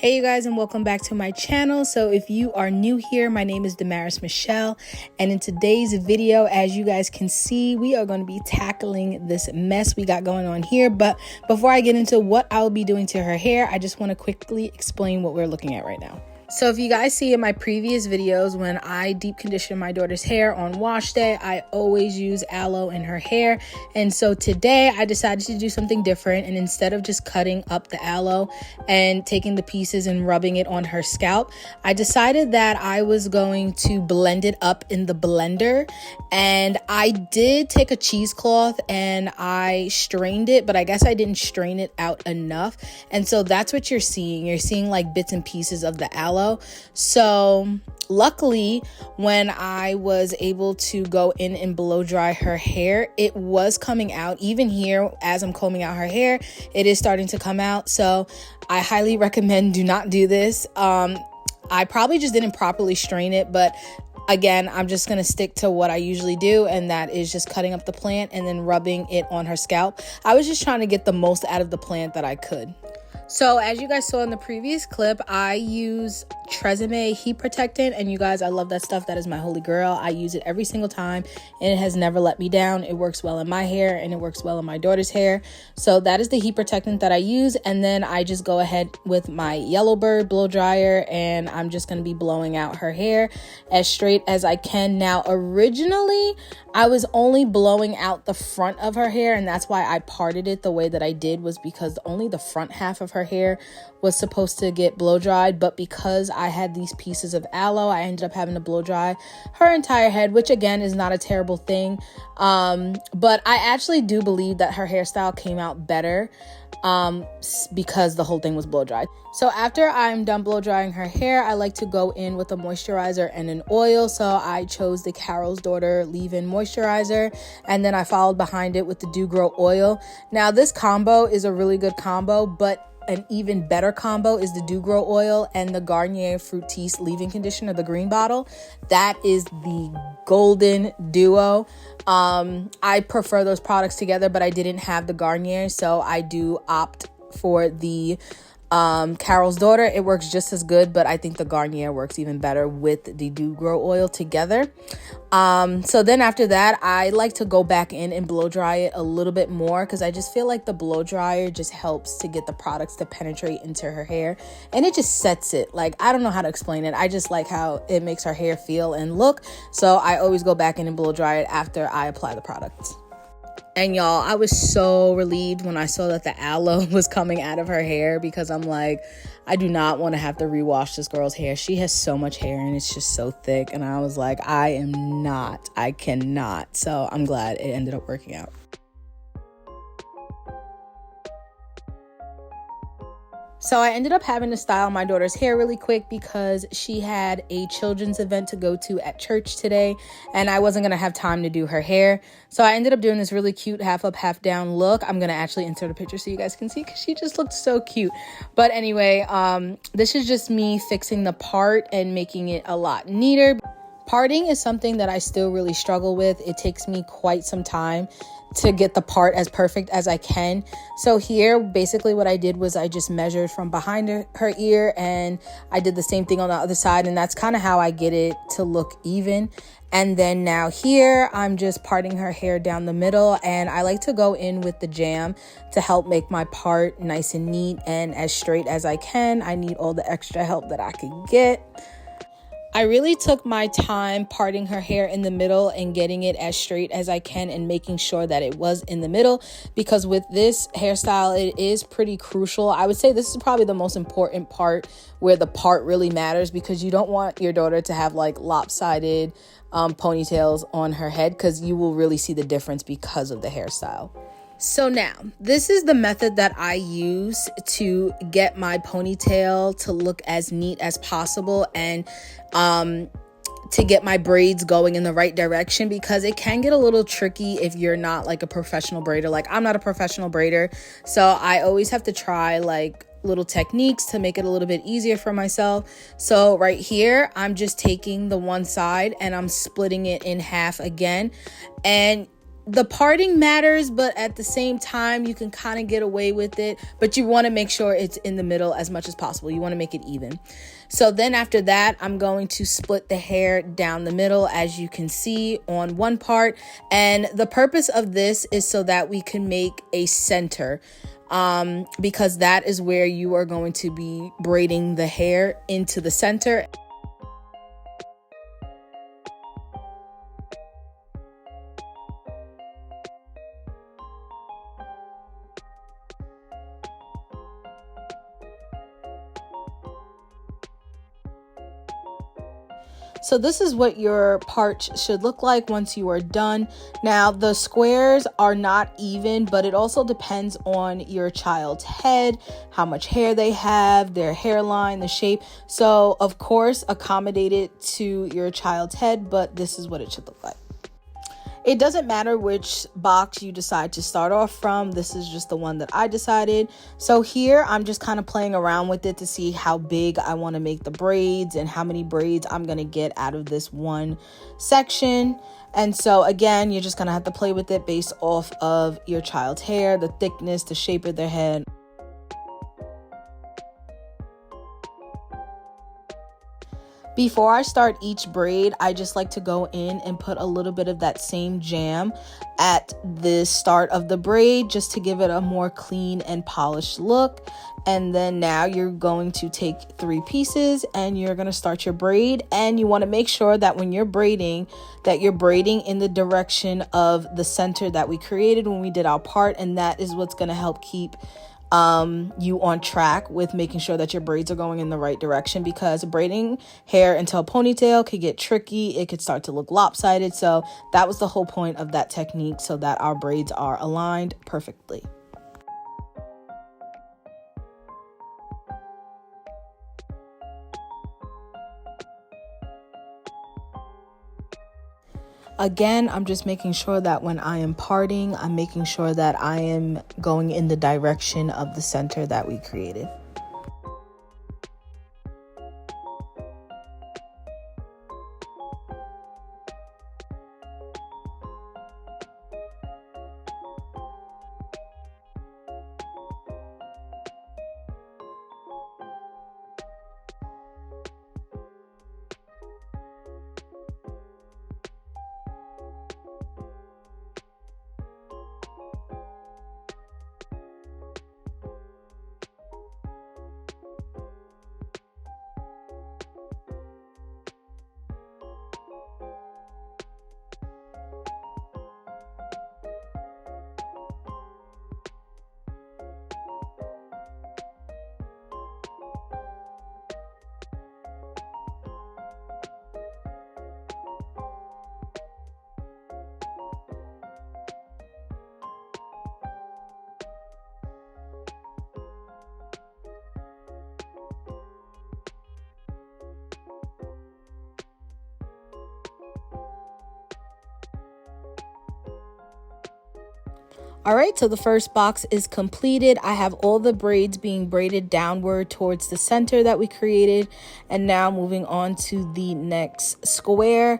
Hey you guys, and welcome back to my channel. So if you are new here, my name is Damaris Michelle, and in today's video, as you guys can see, we are going to be tackling this mess we got going on here. But before I get into what I'll be doing to her hair, I just want to quickly explain what we're looking at right now. So if you guys see in my previous videos, when I deep condition my daughter's hair on wash day, I always use aloe in her hair. And so today I decided to do something different. And instead of just cutting up the aloe and taking the pieces and rubbing it on her scalp, I decided that I was going to blend it up in the blender. And I did take a cheesecloth and I strained it, but I guess I didn't strain it out enough. And so that's what you're seeing. You're seeing like bits and pieces of the aloe. So luckily, when I was able to go in and blow dry her hair, it was coming out. Even here, as I'm combing out her hair, it is starting to come out. So I highly recommend do not do this. I probably just didn't properly strain it, but again, I'm just going to stick to what I usually do, and that is just cutting up the plant and then rubbing it on her scalp. I was just trying to get the most out of the plant that I could. So as you guys saw in the previous clip, I use Tresemme heat protectant, and you guys, I love that stuff. That is my holy grail. I use it every single time and it has never let me down. It works well in my hair and it works well in my daughter's hair. So that is the heat protectant that I use, and then I just go ahead with my Yellowbird blow dryer and I'm just going to be blowing out her hair as straight as I can. Now originally I was only blowing out the front of her hair, and that's why I parted it the way that I did, was because only the front half of her hair was supposed to get blow dried. But because I had these pieces of aloe, I ended up having to blow dry her entire head, which again is not a terrible thing. But I actually do believe that her hairstyle came out better because the whole thing was blow dried. So after I'm done blow drying her hair, I like to go in with a moisturizer and an oil. So I chose the Carol's Daughter leave-in moisturizer, and then I followed behind it with the Dew Grow oil. Now this combo is a really good combo, but an even better combo is the Dew Grow oil and the Garnier Fructis leave-in conditioner, the green bottle. That is the golden duo. I prefer those products together, but I didn't have the Garnier, so I do opt for the Carol's Daughter. It works just as good, but I think the Garnier works even better with the Dew Grow oil together. So then after that, I like to go back in and blow dry it a little bit more, because I just feel like the blow dryer just helps to get the products to penetrate into her hair, and it just sets it. Like, I don't know how to explain it. I just like how it makes her hair feel and look. So I always go back in and blow dry it after I apply the products. And y'all, I was so relieved when I saw that the aloe was coming out of her hair, because I'm like, I do not want to have to rewash this girl's hair. She has so much hair and it's just so thick. And I was like, I cannot. So I'm glad it ended up working out. So I ended up having to style my daughter's hair really quick because she had a children's event to go to at church today, and I wasn't going to have time to do her hair. So I ended up doing this really cute half up, half down look. I'm going to actually insert a picture so you guys can see, because she just looked so cute. But anyway, this is just me fixing the part and making it a lot neater. Parting is something that I still really struggle with. It takes me quite some time to get the part as perfect as I can. So here, basically what I did was I just measured from behind her ear, and I did the same thing on the other side, and that's kind of how I get it to look even. And then now here, I'm just parting her hair down the middle, and I like to go in with the jam to help make my part nice and neat and as straight as I can. I need all the extra help that I can get. I really took my time parting her hair in the middle and getting it as straight as I can and making sure that it was in the middle, because with this hairstyle, it is pretty crucial. I would say this is probably the most important part, where the part really matters, because you don't want your daughter to have like lopsided ponytails on her head, because you will really see the difference because of the hairstyle. So now, this is the method that I use to get my ponytail to look as neat as possible, and to get my braids going in the right direction, because it can get a little tricky if you're not like a professional braider. Like, I'm not a professional braider, so I always have to try like little techniques to make it a little bit easier for myself. So right here, I'm just taking the one side and I'm splitting it in half again, and the parting matters, but at the same time, you can kind of get away with it, but you want to make sure it's in the middle as much as possible. You want to make it even. So then after that, I'm going to split the hair down the middle, as you can see on one part. And the purpose of this is so that we can make a center, because that is where you are going to be braiding the hair into the center. So this is what your part should look like once you are done. Now, the squares are not even, but it also depends on your child's head, how much hair they have, their hairline, the shape. So of course, accommodate it to your child's head, but this is what it should look like. It doesn't matter which box you decide to start off from. This is just the one that I decided. So here I'm just kind of playing around with it to see how big I want to make the braids and how many braids I'm going to get out of this one section. And so again, you're just going to have to play with it based off of your child's hair, the thickness, the shape of their head. Before I start each braid, I just like to go in and put a little bit of that same jam at the start of the braid, just to give it a more clean and polished look. And then now you're going to take 3 pieces and you're going to start your braid. And you want to make sure that when you're braiding, that you're braiding in the direction of the center that we created when we did our part. And that is what's going to help keep you on track with making sure that your braids are going in the right direction, because braiding hair into a ponytail could get tricky. It could start to look lopsided. So that was the whole point of that technique, so that our braids are aligned perfectly. Again, I'm just making sure that when I am parting, I'm making sure that I am going in the direction of the center that we created. All right, so the first box is completed. I have all the braids being braided downward towards the center that we created. And now moving on to the next square.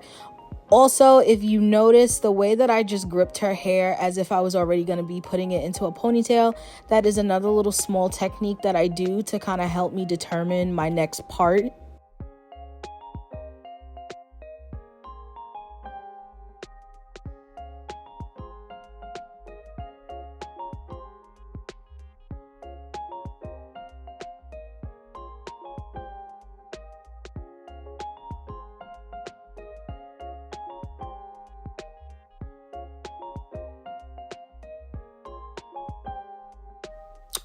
Also, if you notice the way that I just gripped her hair as if I was already going to be putting it into a ponytail, that is another little small technique that I do to kind of help me determine my next part.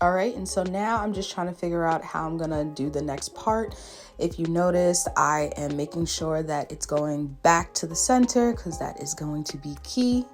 All right, and so now I'm just trying to figure out how I'm gonna do the next part. If you notice, I am making sure that it's going back to the center, because that is going to be key.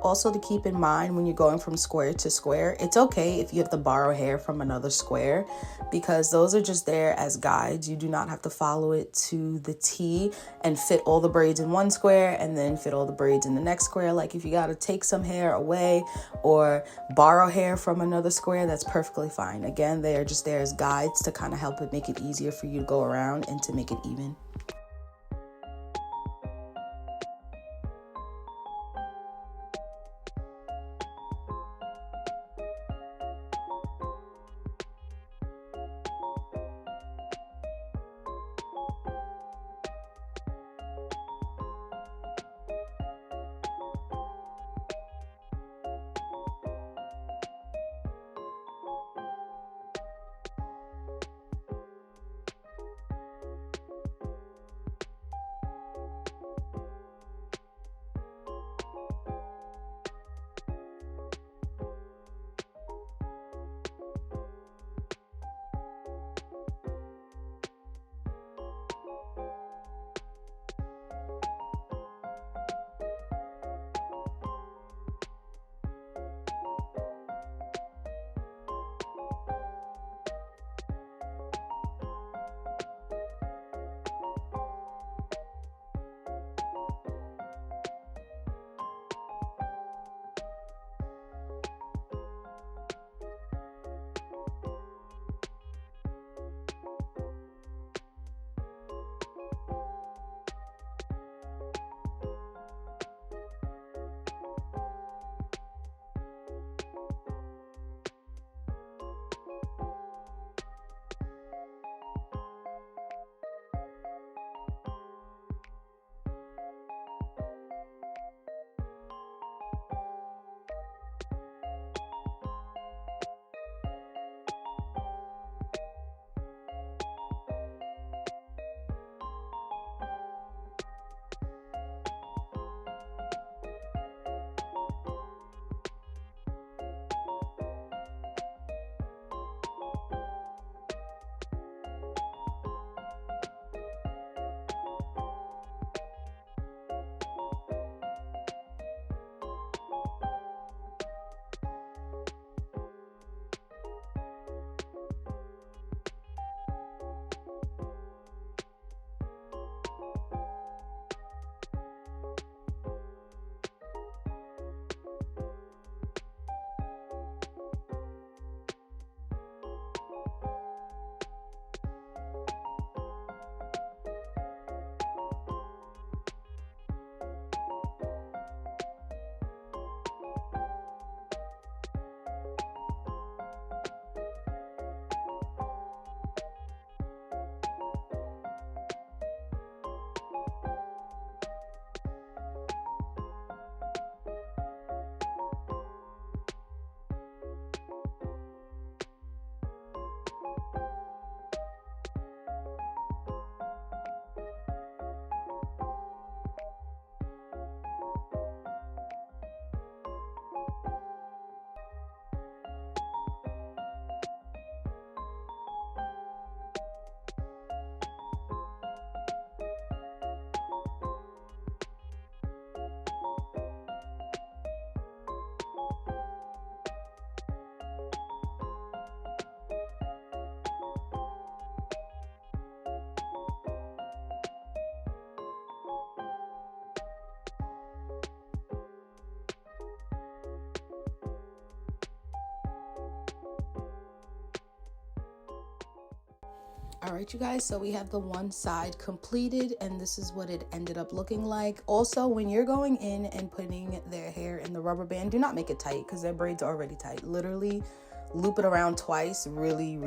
also to keep in mind when you're going from square to square, it's okay if you have to borrow hair from another square, because those are just there as guides. You do not have to follow it to the T and fit all the braids in one square and then fit all the braids in the next square. Like if you got to take some hair away or borrow hair from another square, that's perfectly fine. Again, they are just there as guides to kind of help it make it easier for you to go around and to make it even. All right, you guys, so we have the one side completed and this is what it ended up looking like. Also, when you're going in and putting their hair in the rubber band, do not make it tight because their braids are already tight. Literally loop it around twice really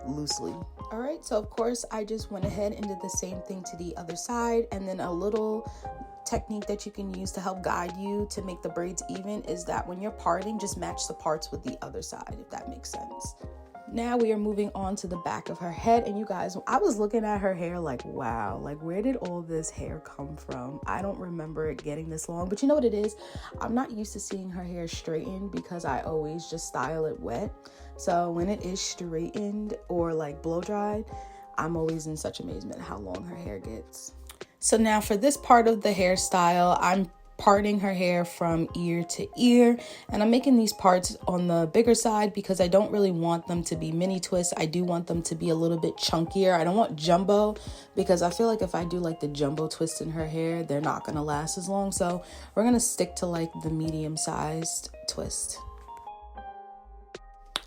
loosely. All right, so of course I just went ahead and did the same thing to the other side, and then a little technique that you can use to help guide you to make the braids even is that when you're parting, just match the parts with the other side, if that makes sense. Now we are moving on to the back of her head, and you guys, I was looking at her hair like, wow, like where did all this hair come from? I don't remember it getting this long, but you know what it is? I'm not used to seeing her hair straightened because I always just style it wet. So when it is straightened or like blow dried, I'm always in such amazement at how long her hair gets. So now for this part of the hairstyle, I'm parting her hair from ear to ear, and I'm making these parts on the bigger side because I don't really want them to be mini twists. I do want them to be a little bit chunkier. I don't want jumbo because I feel like if I do like the jumbo twist in her hair, they're not gonna last as long. So we're gonna stick to like the medium sized twist.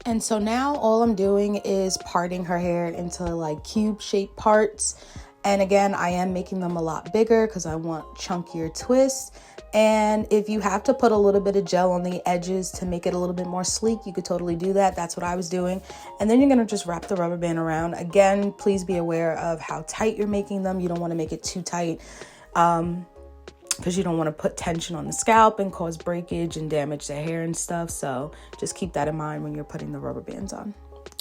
And so now all I'm doing is parting her hair into like cube shaped parts. And again, I am making them a lot bigger because I want chunkier twists. And if you have to put a little bit of gel on the edges to make it a little bit more sleek, you could totally do that. That's what I was doing. And then you're going to just wrap the rubber band around. Again, please be aware of how tight you're making them. You don't want to make it too tight because you don't want to put tension on the scalp and cause breakage and damage the hair and stuff. So just keep that in mind when you're putting the rubber bands on.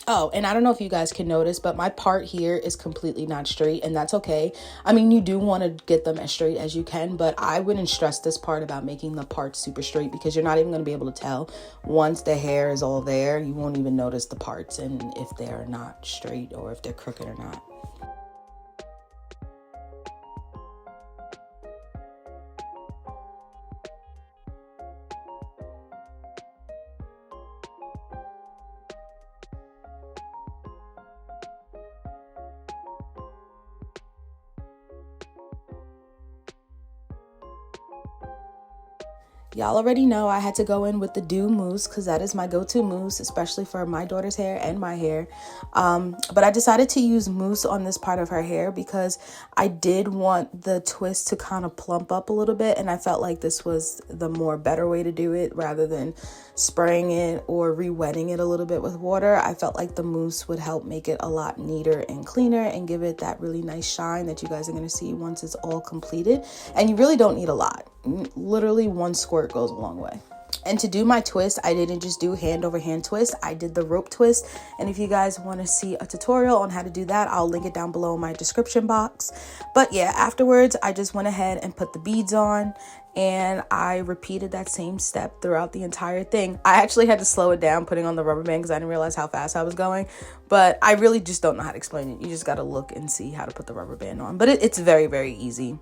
Oh, and I don't know if you guys can notice, but my part here is completely not straight, and that's okay. I mean, you do want to get them as straight as you can, but I wouldn't stress this part about making the part super straight because you're not even going to be able to tell. Once the hair is all there, you won't even notice the parts and if they're not straight or if they're crooked or not. Y'all already know I had to go in with the Dew Mousse because that is my go-to mousse, especially for my daughter's hair and my hair. But I decided to use mousse on this part of her hair because I did want the twist to kind of plump up a little bit, and I felt like this was the more better way to do it rather than spraying it or re-wetting it a little bit with water. I felt like the mousse would help make it a lot neater and cleaner and give it that really nice shine that you guys are going to see once it's all completed. And you really don't need a lot. Literally one squirt goes a long way. And to do my twist, I didn't just do hand over hand twist. I did the rope twist. And if you guys want to see a tutorial on how to do that, I'll link it down below in my description box. But yeah, afterwards, I just went ahead and put the beads on, and I repeated that same step throughout the entire thing. I actually had to slow it down putting on the rubber band because I didn't realize how fast I was going. But I really just don't know how to explain it. You just got to look and see how to put the rubber band on. But it's very, very easy.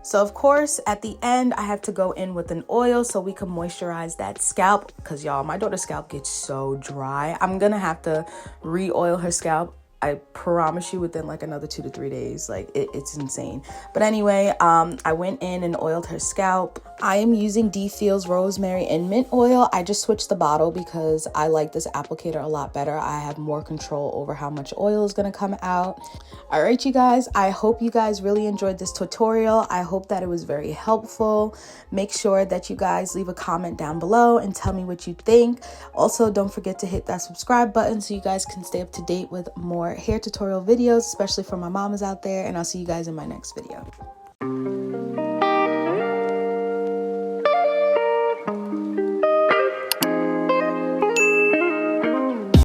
So of course, at the end, I have to go in with an oil so we can moisturize that scalp because y'all, my daughter's scalp gets so dry. I'm gonna have to re-oil her scalp. I promise you within like another 2 to 3 days. Like it's insane. But anyway, I went in and oiled her scalp. I am using D-Feels Rosemary and Mint Oil. I just switched the bottle because I like this applicator a lot better. I have more control over how much oil is going to come out. All right, you guys, I hope you guys really enjoyed this tutorial. I hope that it was very helpful. Make sure that you guys leave a comment down below and tell me what you think. Also, don't forget to hit that subscribe button so you guys can stay up to date with more hair tutorial videos, especially for my mamas out there. And I'll see you guys in my next video.